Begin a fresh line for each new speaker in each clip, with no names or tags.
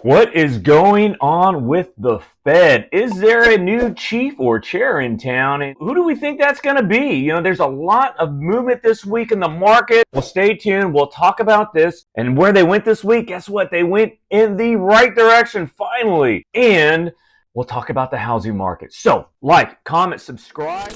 What is going on with the Fed? Is there a new chief or chair in town? And who do we think that's going to be? There's a lot of movement this week in the market. Well, stay tuned. We'll talk about this and where they went this week. Guess what? They went in the right direction finally. And we'll talk about the housing market. So, like, comment, subscribe.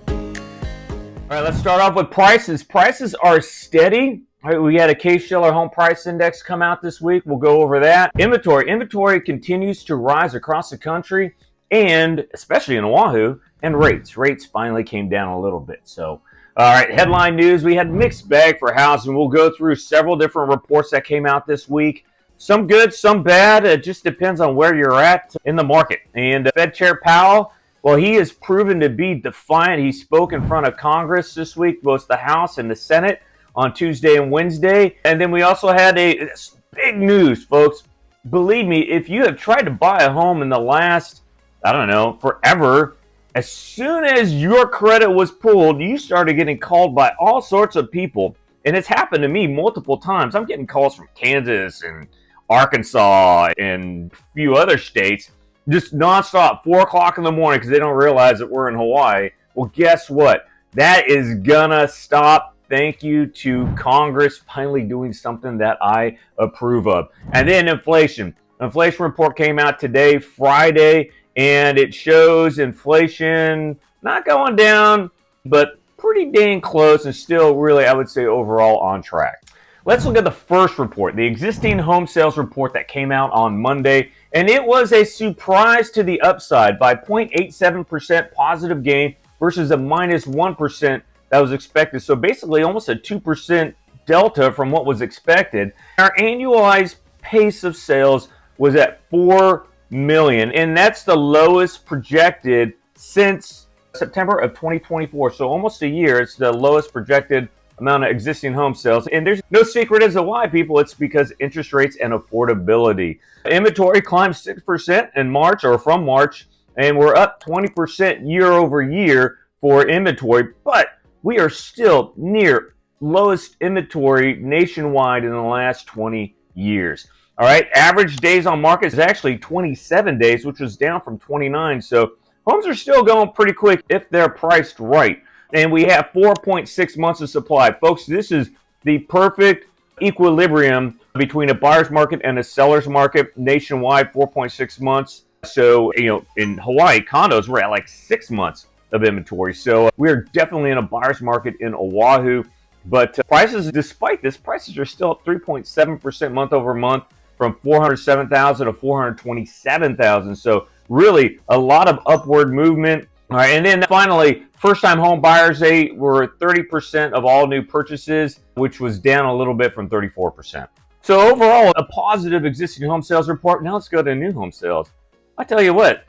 All right, let's start off with prices. Prices are steady. All right, we had a Case-Shiller Home Price Index come out this week. We'll go over that. Inventory continues to rise across the country, and especially in Oahu. And rates finally came down a little bit. So, all right, headline news. We had mixed bag for housing. We'll go through several different reports that came out this week. Some good, some bad. It just depends on where you're at in the market. And Fed Chair Powell, well, he has proven to be defiant. He spoke in front of Congress this week, both the House and the Senate, on Tuesday and Wednesday. And then we also had big news, folks. Believe me, if you have tried to buy a home in the last, forever, as soon as your credit was pulled, you started getting called by all sorts of people. And it's happened to me multiple times. I'm getting calls from Kansas and Arkansas and a few other states, just nonstop, 4 o'clock in the morning, because they don't realize that we're in Hawaii. Well, guess what? That is gonna stop. Thank you to Congress finally doing something that I approve of. And then inflation. Inflation report came out today, Friday, and it shows inflation not going down, but pretty dang close and still really, I would say, overall on track. Let's look at the first report, the existing home sales report that came out on Monday, and it was a surprise to the upside by 0.87% positive gain versus a minus 1% that was expected. So basically almost a 2% delta from what was expected. Our annualized pace of sales was at 4 million, and that's the lowest projected since September of 2024. So almost a year. It's the lowest projected amount of existing home sales. And there's no secret as to why, people. It's because interest rates and affordability. Inventory climbed 6% in March, or from March, and we're up 20% year over year for inventory, but we are still near lowest inventory nationwide in the last 20 years. All right, average days on market is actually 27 days, which was down from 29. So homes are still going pretty quick if they're priced right. And we have 4.6 months of supply. Folks, this is the perfect equilibrium between a buyer's market and a seller's market nationwide, 4.6 months. So, in Hawaii, condos, we're at like 6 months of inventory. So we're definitely in a buyer's market in Oahu. But prices, despite this, prices are still up 3.7% month over month, from 407,000 to 427,000. So really a lot of upward movement. All right, and then finally, first-time home buyers, they were 30% of all new purchases, which was down a little bit from 34%. So overall, a positive existing home sales report. Now let's go to new home sales. I tell you what,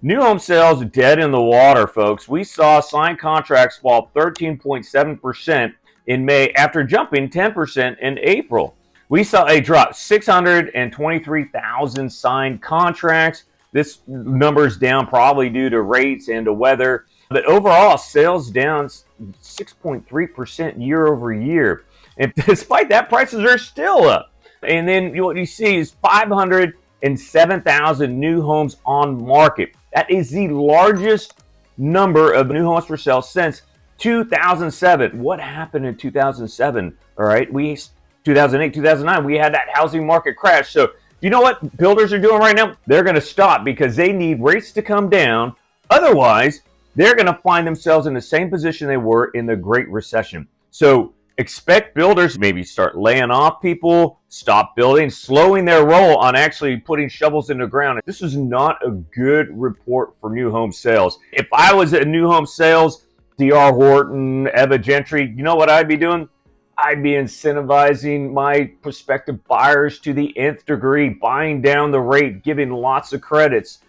new home sales dead in the water, folks. We saw signed contracts fall 13.7% in May after jumping 10% in April. We saw a drop, 623,000 signed contracts. This number's down probably due to rates and to weather. But overall, sales down 6.3% year over year. And despite that, prices are still up. And then what you see is 507,000 new homes on market. That is the largest number of new homes for sale since 2007. What happened in 2007? All right, 2008, 2009, we had that housing market crash. So you know what builders are doing right now? They're going to stop because they need rates to come down. Otherwise, they're going to find themselves in the same position they were in the Great Recession. So expect builders maybe start laying off people, stop building, slowing their roll on actually putting shovels in the ground. This is not a good report for new home sales. If I was at new home sales, D.R. Horton, Eva Gentry, you know what I'd be doing? I'd be incentivizing my prospective buyers to the nth degree, buying down the rate, giving lots of credits.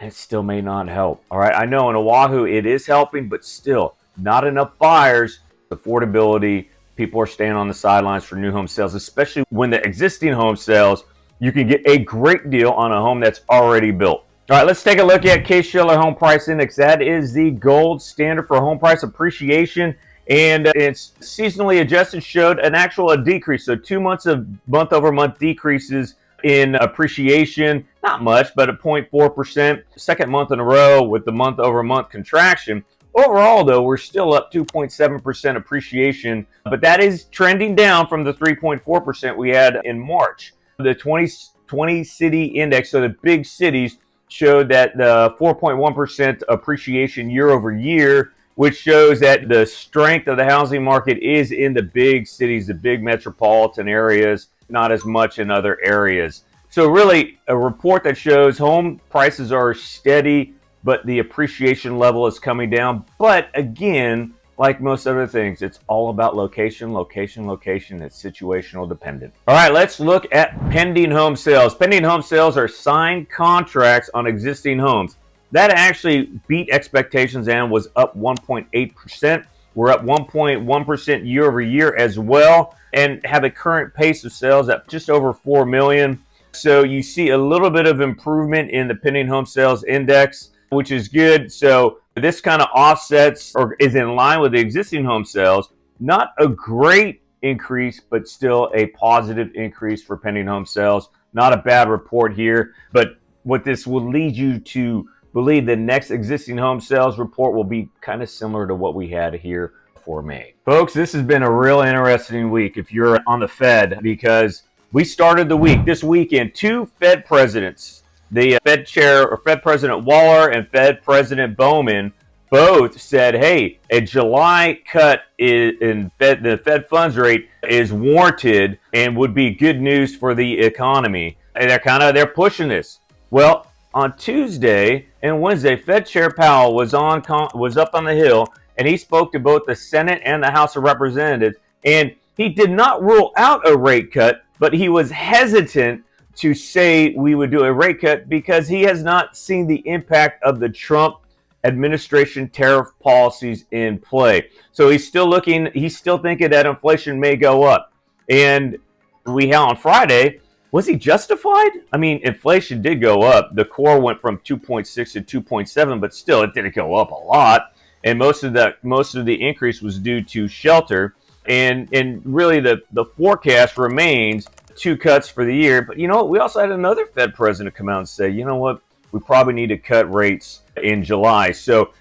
It still may not help. All right, I know in Oahu it is helping, but still not enough buyers. Affordability, people are staying on the sidelines for new home sales, especially when the existing home sales, you can get a great deal on a home that's already built. All right, let's take a look at Case-Shiller Home Price Index. That is the gold standard for home price appreciation. And it's seasonally adjusted showed an actual decrease. So 2 months of month-over-month decreases in appreciation, not much, but at 0.4%. Second month in a row with the month-over-month contraction. Overall, though, we're still up 2.7% appreciation, but that is trending down from the 3.4% we had in March. The 20 city index, so the big cities, showed that the 4.1% appreciation year over year, which shows that the strength of the housing market is in the big cities, the big metropolitan areas, not as much in other areas. So really a report that shows home prices are steady, but the appreciation level is coming down. But again, like most other things, it's all about location, location, location. It's situational dependent. All right, let's look at pending home sales. Pending home sales are signed contracts on existing homes. That actually beat expectations and was up 1.8%. We're up 1.1% year over year as well, and have a current pace of sales at just over 4 million. So you see a little bit of improvement in the pending home sales index, which is good. So this kind of offsets or is in line with the existing home sales. Not a great increase, but still a positive increase for pending home sales. Not a bad report here, but what this will lead you to believe the next existing home sales report will be kind of similar to what we had here for May. Folks, this has been a real interesting week if you're on the Fed, because we started the week this weekend, two Fed presidents, the Fed chair or Fed President Waller and Fed President Bowman, both said, hey, a July cut in the Fed funds rate is warranted and would be good news for the economy. And they're pushing this. Well, on Tuesday and Wednesday, Fed Chair Powell was up on the Hill, and he spoke to both the Senate and the House of Representatives, and he did not rule out a rate cut, but he was hesitant to say we would do a rate cut because he has not seen the impact of the Trump administration tariff policies in play. So he's still thinking that inflation may go up. And on Friday, was he justified? I mean, inflation did go up. The core went from 2.6 to 2.7, but still it didn't go up a lot. And most of the increase was due to shelter. And really the forecast remains 2 cuts for the year. But you know what? We also had another Fed president come out and say, you know what? We probably need to cut rates in July. So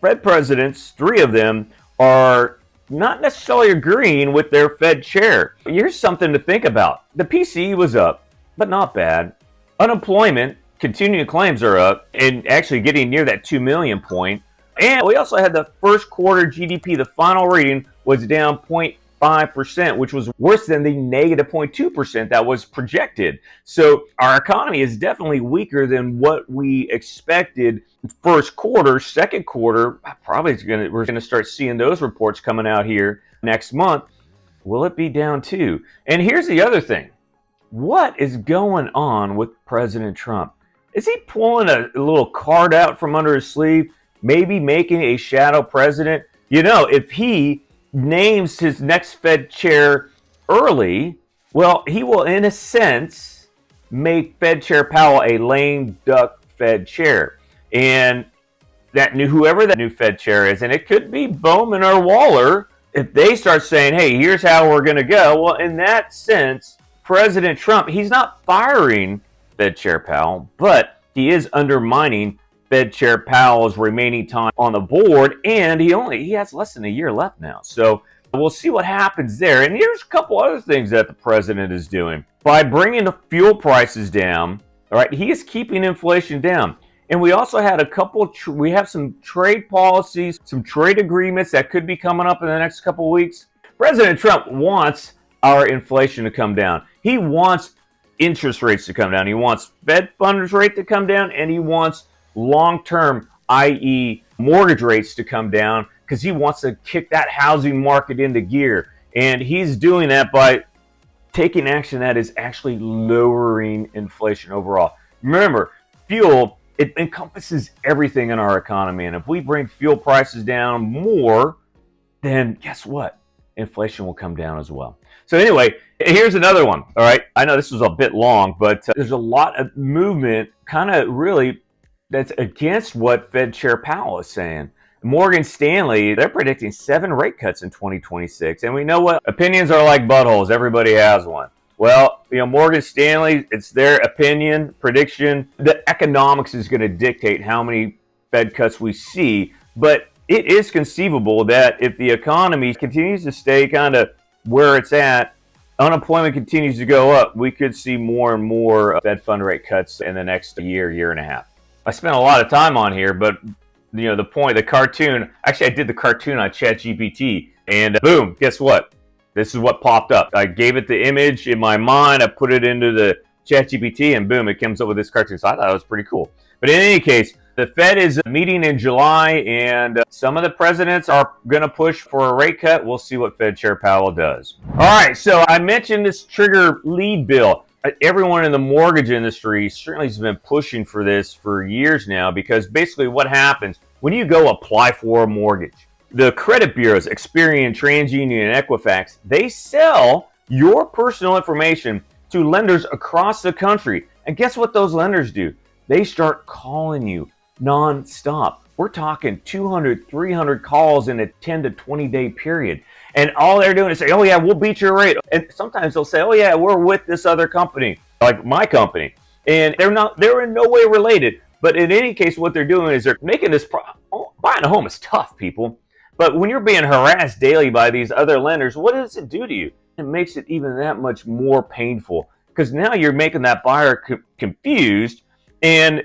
Fed presidents, 3 of them, are not necessarily agreeing with their Fed chair. Here's something to think about. The PCE was up, but not bad. Unemployment, continuing claims are up and actually getting near that 2 million point. And we also had the first quarter GDP, the final reading was down 0.5%, which was worse than the negative 0.2% that was projected. So our economy is definitely weaker than what we expected first quarter. Second quarter, we're going to start seeing those reports coming out here next month. Will it be down too? And here's the other thing. What is going on with President Trump? Is he pulling a little card out from under his sleeve, maybe making a shadow president? You know, if he names his next Fed chair early, well, he will, in a sense, make Fed Chair Powell a lame duck Fed chair. And whoever that new Fed chair is, and it could be Bowman or Waller, if they start saying, hey, here's how we're going to go, well, in that sense, President Trump, he's not firing Fed Chair Powell, but he is undermining Fed Chair Powell's remaining time on the board, and he has less than a year left now. So we'll see what happens there. And here's a couple other things that the president is doing. By bringing the fuel prices down, all right, he is keeping inflation down. And we also had we have some trade policies, some trade agreements that could be coming up in the next couple of weeks. President Trump wants our inflation to come down. He wants interest rates to come down. He wants Fed funds rate to come down, and he wants long-term, i.e. mortgage rates to come down, because he wants to kick that housing market into gear. And he's doing that by taking action that is actually lowering inflation overall. Remember, fuel, it encompasses everything in our economy. And if we bring fuel prices down more, then guess what? Inflation will come down as well. So anyway, here's another one. All right. I know this was a bit long, but there's a lot of movement kind of really that's against what Fed Chair Powell is saying. Morgan Stanley, they're predicting 7 rate cuts in 2026. And we know what opinions are like buttholes. Everybody has one. Well, Morgan Stanley, it's their opinion, prediction. The economics is going to dictate how many Fed cuts we see. But it is conceivable that if the economy continues to stay kind of where it's at, unemployment continues to go up, we could see more and more Fed fund rate cuts in the next year and a half. I spent a lot of time on here, but the point, the cartoon, actually I did the cartoon on ChatGPT, and boom, guess what? This is what popped up. I gave it the image in my mind, I put it into the ChatGPT, and boom, it comes up with this cartoon. So I thought it was pretty cool. But in any case, the Fed is meeting in July, and some of the presidents are going to push for a rate cut. We'll see what Fed Chair Powell does. All right, so I mentioned this trigger lead bill. Everyone in the mortgage industry certainly has been pushing for this for years now, because basically what happens when you go apply for a mortgage, the credit bureaus, Experian, TransUnion, and Equifax, they sell your personal information to lenders across the country. And guess what those lenders do? They start calling you nonstop. We're talking 200, 300 calls in a 10 to 20 day period. And all they're doing is say, oh yeah, we'll beat your rate. And sometimes they'll say, oh yeah, we're with this other company, like my company. And they're in no way related. But in any case, what they're doing is they're making this, buying a home is tough, people. But when you're being harassed daily by these other lenders, what does it do to you? It makes it even that much more painful, because now you're making that buyer confused. And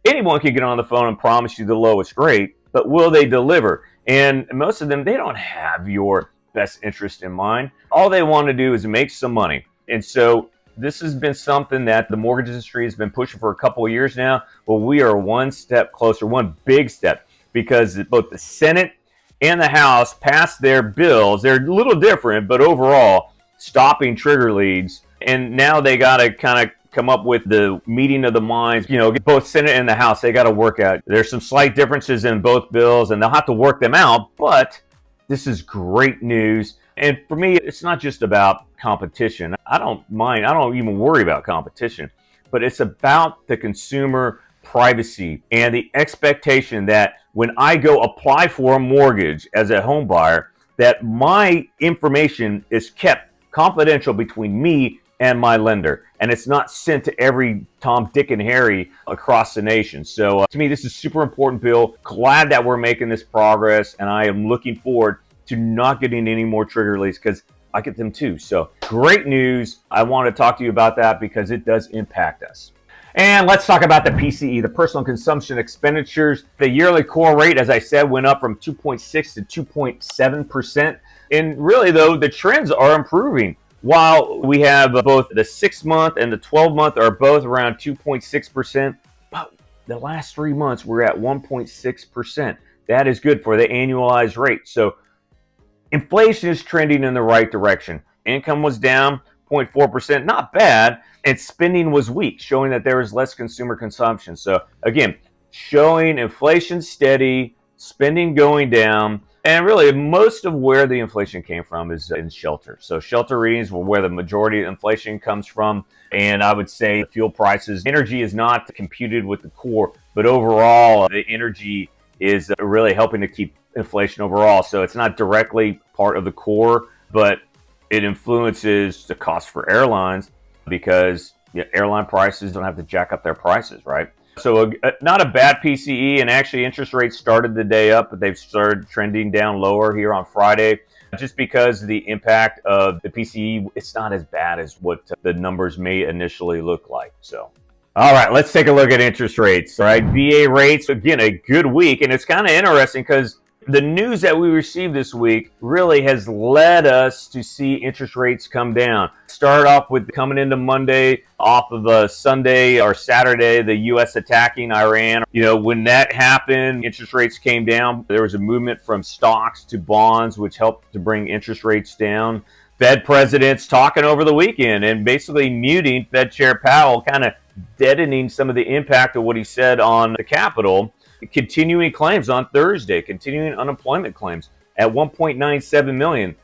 anyone can get on the phone and promise you the lowest rate, but will they deliver? And most of them, they don't have your best interest in mind. All they want to do is make some money. And so this has been something that the mortgage industry has been pushing for a couple of years now. Well, we are one step closer, one big step, because both the Senate and the House passed their bills. They're a little different, but overall, stopping trigger leads. And now they got to kind of come up with the meeting of the minds. Both Senate and the House, they got to work out. There's some slight differences in both bills, and they'll have to work them out. But this is great news. And for me, it's not just about competition. I don't mind. I don't even worry about competition. But it's about the consumer privacy and the expectation that when I go apply for a mortgage as a home buyer, that my information is kept confidential between me and my lender, and it's not sent to every Tom, Dick, and Harry across the nation. So to me, this is a super important bill. Glad that we're making this progress, and I am looking forward to not getting any more trigger leads, because I get them too. So great news. I want to talk to you about that because it does impact us. And let's talk about the PCE, the personal consumption expenditures. The yearly core rate, as I said, went up from 2.6 to 2.7%. And really, though, the trends are improving. While we have both the 6-month and the 12-month are both around 2.6%, but the last 3 months we're at 1.6%. That is good for the annualized rate. So inflation is trending in the right direction. Income was down 0.4%, not bad, and spending was weak, showing that there was less consumer consumption. So again, showing inflation steady, spending going down, and really most of where the inflation came from is in shelter. So shelter readings were where the majority of inflation comes from. And I would say fuel prices, energy is not computed with the core, but overall the energy is really helping to keep inflation overall. So it's not directly part of the core, but it influences the cost for airlines, because airline prices don't have to jack up their prices, right? So not a bad PCE, and actually interest rates started the day up, but they've started trending down lower here on Friday, just because the impact of the PCE, it's not as bad as what the numbers may initially look like. So, all right, let's take a look at interest rates. All right, VA rates, again, a good week, and it's kind of interesting because the news that we received this week really has led us to see interest rates come down. Started off with coming into Monday off of a Sunday or Saturday, the U.S. attacking Iran. When that happened, interest rates came down. There was a movement from stocks to bonds, which helped to bring interest rates down. Fed presidents talking over the weekend and basically muting Fed Chair Powell, kind of deadening some of the impact of what he said on the Capitol. Continuing claims on Thursday, continuing unemployment claims at 1.97 million.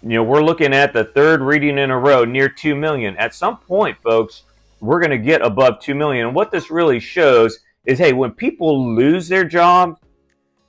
We're looking at the third reading in a row near 2 million. At some point, folks, we're going to get above 2 million. And what this really shows is, hey, when people lose their jobs,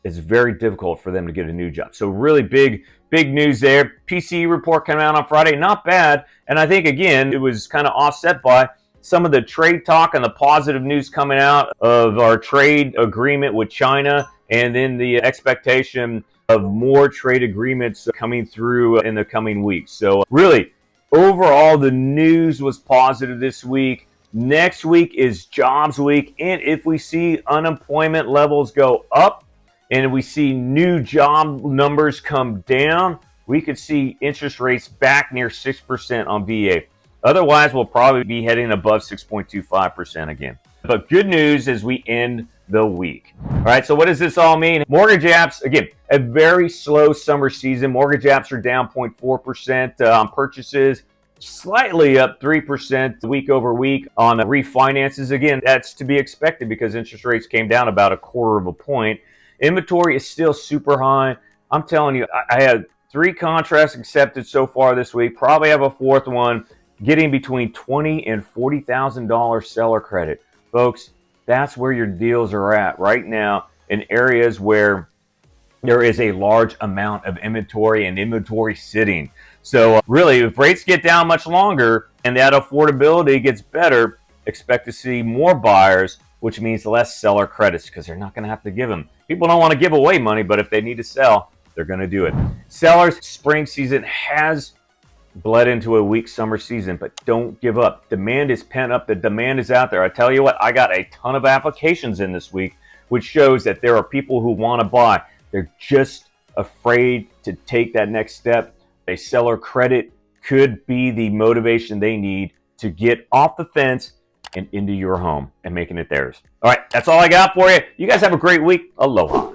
it's very difficult for them to get a new job. So really big news there. PCE report coming out on Friday, not bad. And I think, again, it was kind of offset by some of the trade talk and the positive news coming out of our trade agreement with China, and then the expectation of more trade agreements coming through in the coming weeks. So really, overall, the news was positive this week. Next week is jobs week, and if we see unemployment levels go up and we see new job numbers come down, we could see interest rates back near 6% on VA. Otherwise, we'll probably be heading above 6.25% again. But good news as we end the week. All right, so what does this all mean? Mortgage apps, again, a very slow summer season. Mortgage apps are down 0.4% on purchases, slightly up 3% week over week on refinances. Again, that's to be expected because interest rates came down about 1/4 point. Inventory is still super high. I'm telling you, I had 3 contracts accepted so far this week. Probably have a 4th one, getting between $20,000 and $40,000 seller credit. Folks, that's where your deals are at right now in areas where there is a large amount of inventory and inventory sitting. So really, if rates get down much longer and that affordability gets better, expect to see more buyers, which means less seller credits because they're not going to have to give them. People don't want to give away money, but if they need to sell, they're going to do it. Sellers, spring season has bled into a weak summer season, but don't give up. Demand is pent up. The demand is out there. I tell you what, I got a ton of applications in this week, which shows that there are people who want to buy. They're just afraid to take that next step. A seller credit could be the motivation they need to get off the fence and into your home and making it theirs. All right, that's all I got for you. You guys have a great week. Aloha.